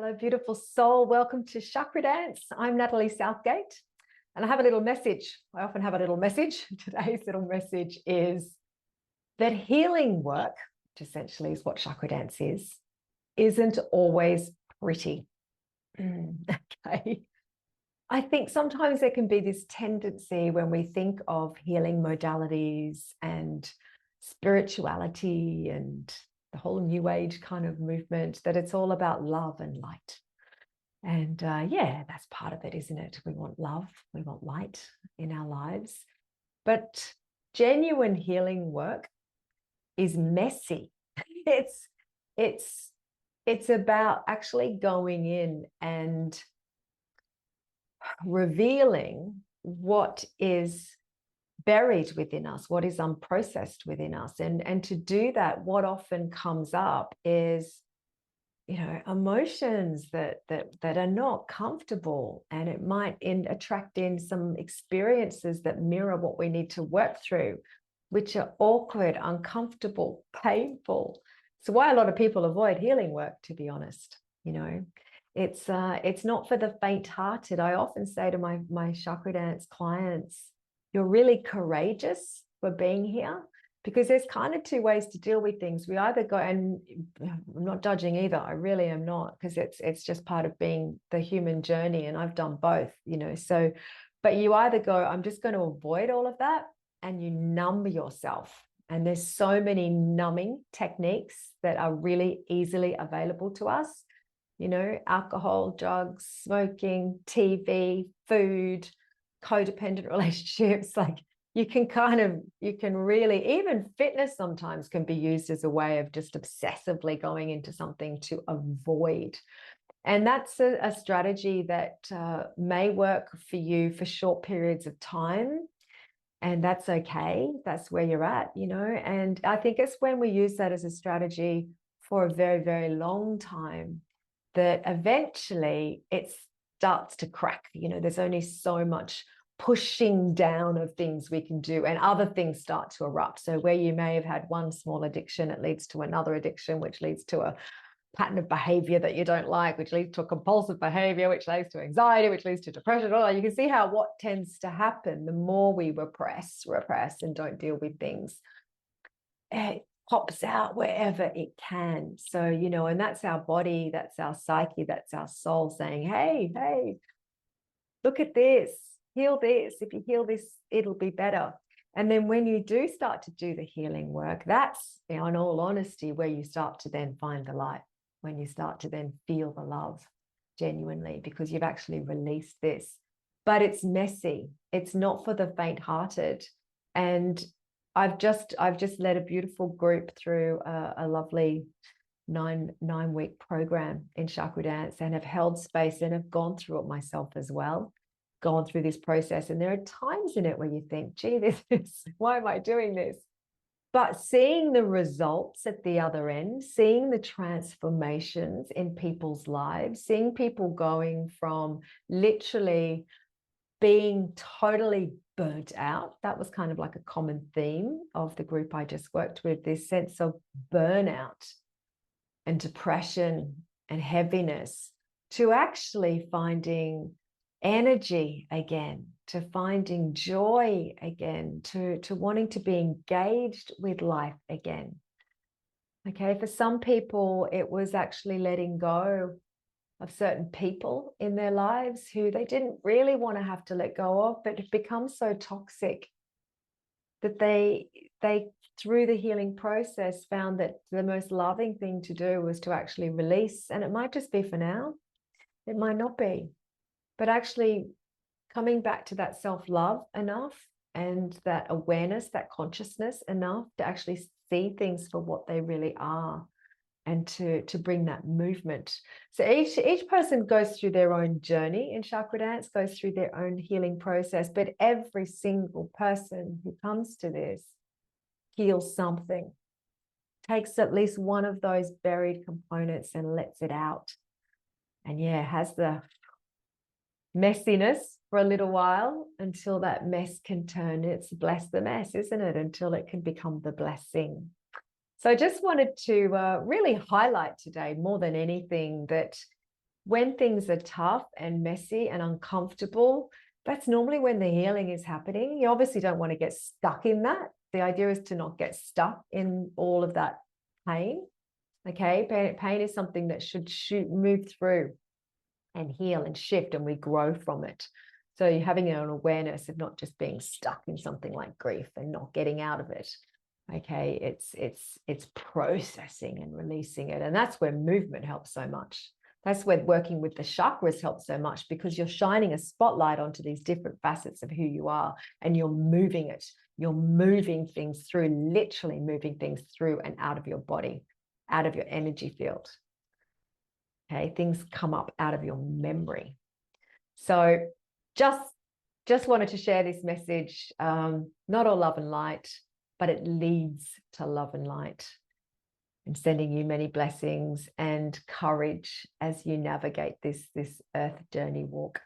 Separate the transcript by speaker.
Speaker 1: Hello, beautiful soul. Welcome to Chakra Dance. I'm Natalie Southgate, and I have a little message. I often have a little message. Today's little message is that healing work, which essentially is what Chakra Dance is, isn't always pretty. Okay. I think sometimes there can be this tendency when we think of healing modalities and spirituality and the whole new age kind of movement that it's all about love and light. And yeah, that's part of it, isn't it? We want love, we want light in our lives. But genuine healing work is messy. It's it's it's about actually going in and revealing what is buried within us, what is unprocessed within us. And to do that, what often comes up is, emotions that are not comfortable, and it might attract in some experiences that mirror what we need to work through, which are awkward, uncomfortable, painful. So why a lot of people avoid healing work, to be honest. It's not for the faint-hearted. I often say to my Chakra Dance clients, you're really courageous for being here, because there's kind of two ways to deal with things. We either go, and I'm not judging either, I really am not, because it's just part of being the human journey, and I've done both, so, but you either go, I'm just going to avoid all of that, and you numb yourself. And there's so many numbing techniques that are really easily available to us, alcohol, drugs, smoking, TV, food, codependent relationships. Like you can really, even fitness sometimes can be used as a way of just obsessively going into something to avoid. And that's a strategy that may work for you for short periods of time. And that's okay. That's where you're at, and I think it's when we use that as a strategy for a very, very long time that eventually it starts to crack. There's only so much pushing down of things we can do, and other things start to erupt. So where you may have had one small addiction, it leads to another addiction, which leads to a pattern of behavior that you don't like, which leads to a compulsive behavior, which leads to anxiety, which leads to depression. You can see how what tends to happen the more we repress and don't deal with things, it pops out wherever it can. So, and that's our body, that's our psyche, that's our soul saying, hey, look at this, heal this. If you heal this, it'll be better. And then when you do start to do the healing work, that's, in all honesty, where you start to then find the light, when you start to then feel the love genuinely, because you've actually released this. But it's messy. It's not for the faint-hearted. And I've just led a beautiful group through a lovely nine-week program in Chakra Dance, and have held space and have gone through it myself as well, gone through this process. And there are times in it where you think, gee, why am I doing this? But seeing the results at the other end, seeing the transformations in people's lives, seeing people going from literally being totally burnt out. That was kind of like a common theme of the group I just worked with, this sense of burnout and depression and heaviness, to actually finding energy again, to finding joy again, to wanting to be engaged with life again. Okay, for some people, it was actually letting go of certain people in their lives who they didn't really want to have to let go of, but have become so toxic that they through the healing process found that the most loving thing to do was to actually release. And it might just be for now, it might not be, but actually coming back to that self-love enough, and that awareness, that consciousness enough to actually see things for what they really are, and to bring that movement. So each person goes through their own journey in Chakra Dance, goes through their own healing process, but every single person who comes to this heals something, takes at least one of those buried components and lets it out. And yeah, has the messiness for a little while until that mess can turn. It's bless the mess, isn't it? Until it can become the blessing. So I just wanted to really highlight today, more than anything, that when things are tough and messy and uncomfortable, that's normally when the healing is happening. You obviously don't want to get stuck in that. The idea is to not get stuck in all of that pain. Okay, pain is something that should move through and heal and shift, and we grow from it. So you're having an awareness of not just being stuck in something like grief and not getting out of it. Okay, it's processing and releasing it, and that's where movement helps so much. That's where working with the chakras helps so much, because you're shining a spotlight onto these different facets of who you are, and you're moving it. You're moving things through, literally moving things through and out of your body, out of your energy field. Okay, things come up out of your memory. So just wanted to share this message. Not all love and light, but it leads to love and light. And sending you many blessings and courage as you navigate this earth journey walk.